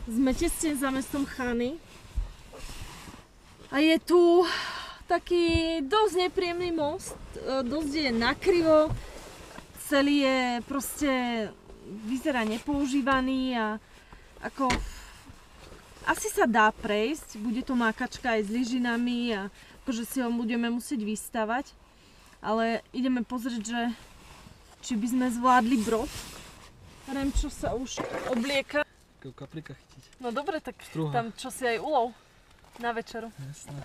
Sme tesne za mestom Chany. A je tu taký dosť nepríjemný most. Dosť je nakrivo. Celý je proste vyzerá nepoužívaný a ako asi sa dá prejsť. Bude to makačka aj s lyžinami a akože si ho budeme musieť vystavať. Ale ideme pozrieť, že či by sme zvládli brod. Remčo sa už oblieka. Kaplíka chytiť. No dobre, tak Struha. tam čo si aj ulov na večeru. Jasné.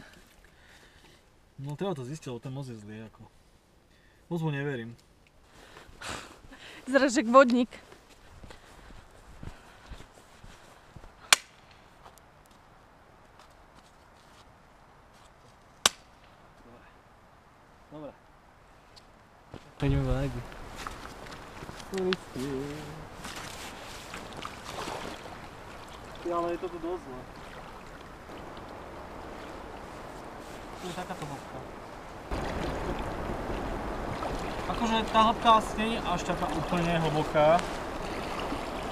No treba to zistiť, lebo ten most je zlý ako. Moc mu neverím. Zražek vodník. Dobre. Prejdeme vágy. Ale je to tu dosť zle. Tu je takáto hĺbka. Akože tá hĺbka asi nie je až taká úplne hlboká.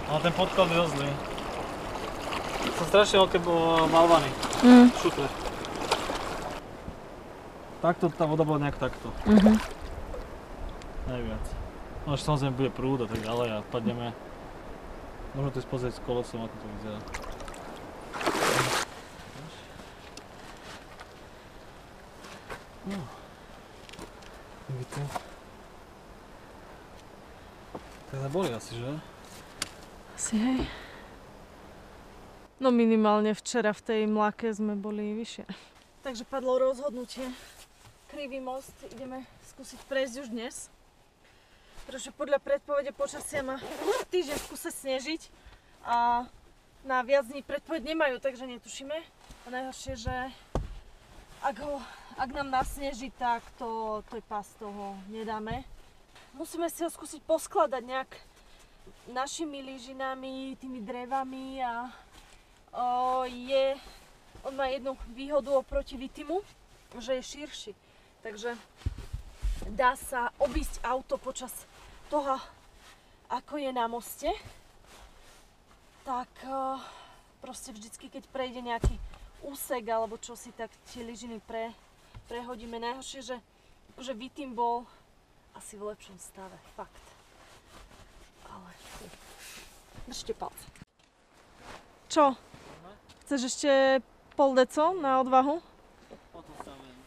Ale ten podklad je dosť zlý. Sú strašne veľké balvany. Šutre. Takto tá voda bola nejak takto. Najviac. No až samozrejme bude prúd a tak ďalej a padneme. Môžeme tu pozrieť s kolesom, ako to vyzerá. No. Vidíte? Teda boli asi, že? Asi hej. No minimálne včera v tej mláke sme boli vyššie. Takže padlo rozhodnutie. Krivý most ideme skúsiť prejsť už dnes. Pretože podľa predpovede počasia má týždeň v kuse snežiť a na viac dní predpoveď nemajú, takže netušíme. A najhoršie, že ak nám nasneží, tak to je pás toho nedáme. Musíme si ho skúsiť poskladať nejak našimi lyžinami, tými drevami a on má jednu výhodu oproti Vitimu, že je širší. Takže dá sa obísť auto počas toho, ako je na moste. Tak proste vždycky, keď prejde nejaký úsek alebo čosi, tak tie lyžiny prehodíme. Najhoršie, že Vitim bol asi v lepšom stave, fakt. Ale držte palce. Čo? Chceš ešte pol deco na odvahu? Potom sa viem.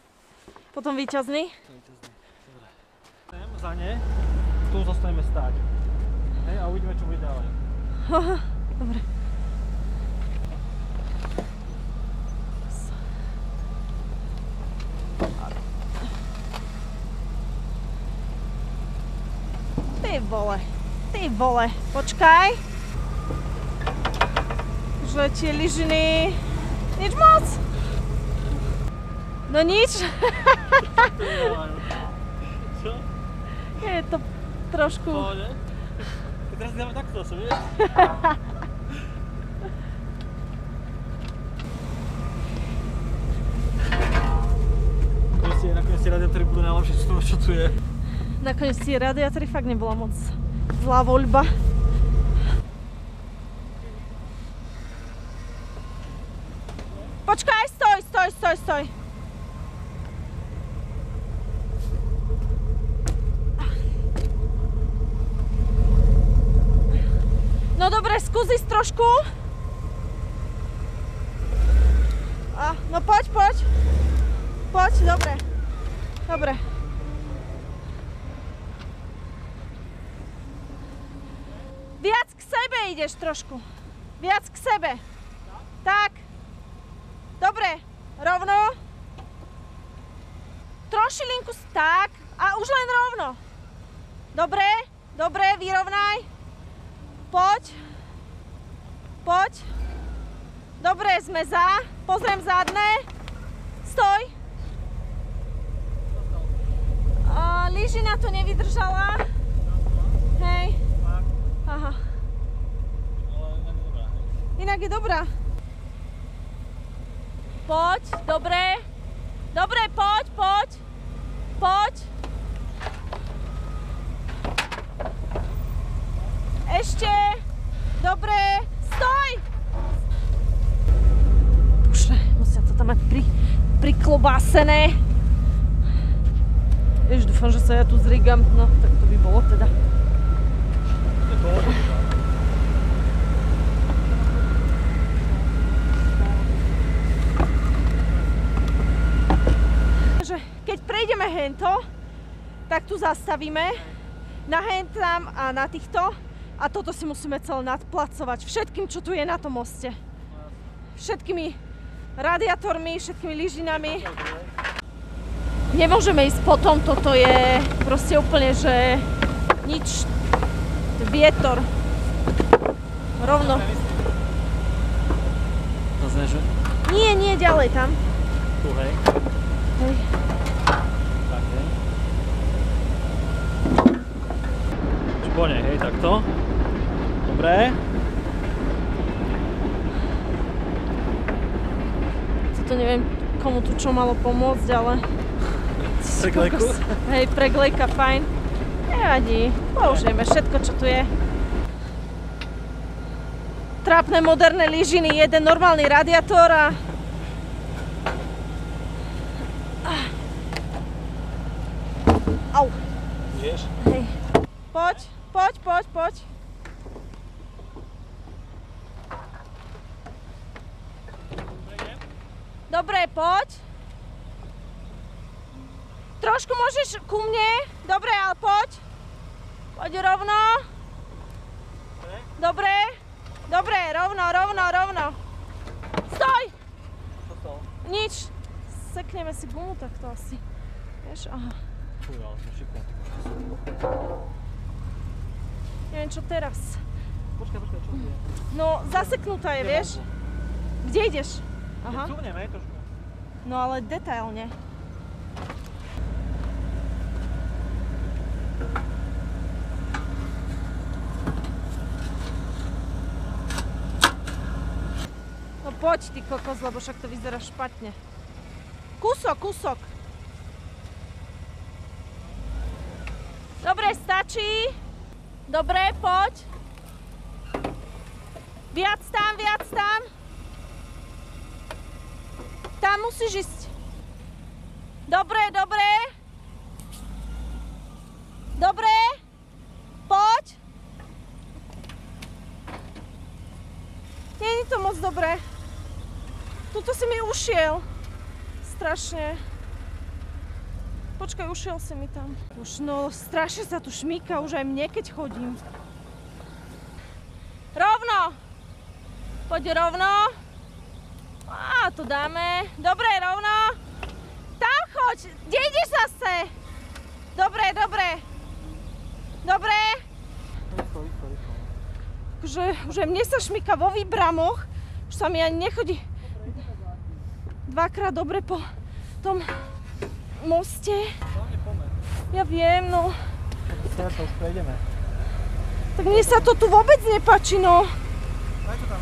Potom víťazný? Dobre. Idem za ne, tu zostaneme stáť. Hej, a uvidíme, čo bude ďalej. Dobre. Ty vole, počkaj. Že tie lyžiny, nič moc. No nič. Čo? Je to trošku... Pohode? Teraz dáme takto zase, vieš? Nakoniec tie radiátory budú najlepšie z toho, čo tu je. Nakoniec tie radiátory fakt nebola moc zlá voľba. Počkaj, stoj. No dobre, skús ísť trošku. No poď. Poď, dobre. Viac k sebe ideš trošku. Viac k sebe. Tak. Dobre, rovno. Trošilinku tak a už len rovno. Dobre, vyrovnaj. Poď. Dobre, sme za. Pozriem zadné. Stoj. Lyžina to nevydržala. Hej. Aha. Inak je dobrá. Poď, dobre. Poď. Ešte. Dobre. Stoj. naklobásené. Vieš, dúfam, že sa ja tu zrigam. No, tak to by bolo teda. Keď prejdeme hento, tak tu zastavíme na hentam a na týchto a toto si musíme celé nadplacovať všetkým, čo tu je na tom moste. Všetkými radiátormi, všetkými lyžinami. Nemôžeme ísť potom, toto je proste úplne, že nič, vietor. Rovno. Nie, ďalej tam. Tu, hej. Hej. Po nej, hej, takto. Dobre. To neviem, komu tu čo malo pomôcť, ale... Preglejku? Hej, preglejka, fajn. Nevadí, použijeme všetko, čo tu je. Trápne moderné lyžiny, jeden normálny radiátor a... Au. Vieš? Hej. Poď. Dobre, poď. Trošku môžeš ku mne. Dobre, ale poď. Poď rovno. Dobre. Dobre, rovno. Stoj! Nič. Sekneme si gumu takto asi. Vieš, aha. Fú, ale som šikol. Neviem, čo teraz. Počkaj, čo je? No, zaseknutá je, vieš? Kde ideš? Aha. Cúvneme trošku. No, ale detailne. No poď, ty kokos, lebo však to vyzerá špatne. Kúsok. Dobre, stačí. Dobre, poď. Viac tam. Tam musíš ísť. Dobre. Poď. Nie je to moc dobré. Tuto si mi ušiel. Strašne. Počkaj, ušiel si mi tam. Už no, strašne sa tu šmíka, už aj mne, keď chodím. Rovno! Poď rovno. Á, to dáme. Dobre, rovno. Tam choď. Kde ideš zase? Dobre. Rýchlo. Akože, už aj mne sa šmíka vo výbramoch. Už sa mi ani nechodí dvakrát dobre po tom moste. Ja viem, no. Teraz sa už prejdeme. Tak mne sa to tu vôbec nepáči, no. Daj to tam,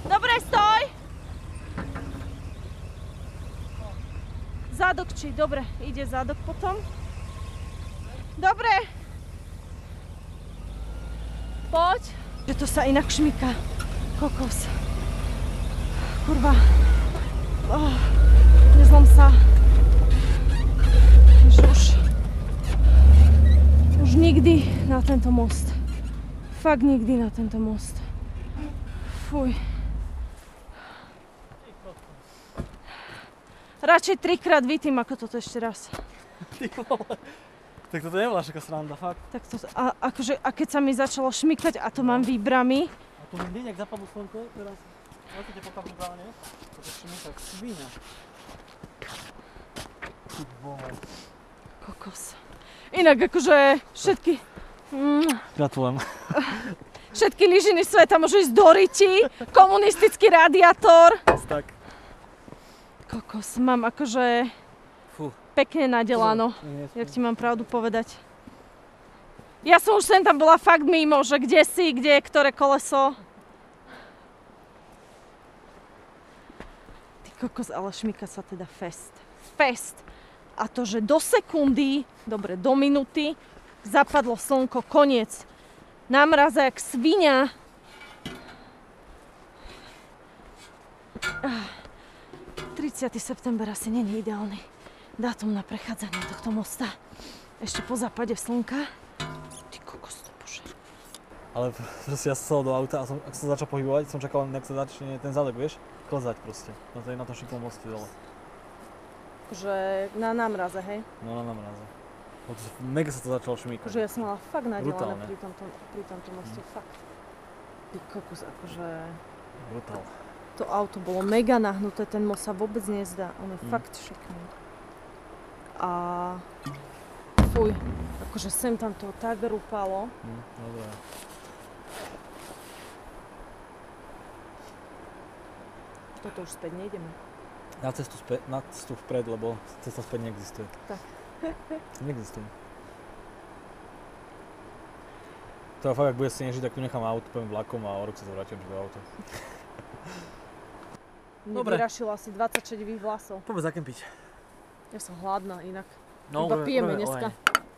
Dobre, stoj. Zadok či, dobre, ide zadok potom. Dobre. Poď. Že to sa inak šmíka. Kokos. Kurva. Nezlom sa. Že už nikdy na tento most. Fakt nikdy na tento most. Fuj. Radšej 3-krát vytým, ako toto ešte raz. Ty vole. Tak toto nebola taká sranda, fakt. Tak to, a keď sa mi začalo šmykať a to mám výbramy. A tu mi nejak zapadlo slnko, teraz veľké teplota pripravenie. Toto šmíka jak svíňa. Ty vole. Kokos. Inak akože všetky... Gratulujem. Všetky lyžiny sveta môžu ísť do riti. Komunistický radiátor. Tak. Kokos, mám akože Fú. pekne nadelano. Jak ti mám pravdu povedať. Ja som už sem tam bola fakt mimo, že kde si, kde je ktoré koleso. Ty kokos, ale šmíka sa teda fest. A to, že do sekundy, dobre, do minúty, zapadlo slnko, koniec. Na mraze jak svinia. 30. september asi není ideálny dátum na prechádzanie tohto mosta. Ešte po západe slnka. Ty kokos, to bože. Ale proste ja som sadol do auta a ak som začal pohybovať, som čakal len, ak sa začne ten zadok, vieš, klzať proste. Na tom šiklom moste dole. Že na námraze, hej? No na mraze. Mega sa to začalo šmýkať. Akože ja som mala fakt nadelané Brutálne. pri tomto moste, fakt. Ty kokos, akože... Brutál. To auto bolo mega nahnuté, ten most sa vôbec nezdá, on je fakt šikný. A... Fuj, akože sem tam to tak rúpalo. Dobre. Toto už späť nejdeme. Na cestu vpred, lebo cesta späť neexistuje. Tak. Neexistuje. To fakt, ak bude snežiť, tak tu nechám auto, poviem vlakom a o rok sa zvrátim do auta. Mne Dobre. vyrašilo asi 20 šedivých vlasov. Poďme zakempiť. Ja som hladná inak. No, Iba pijeme dneska. olej.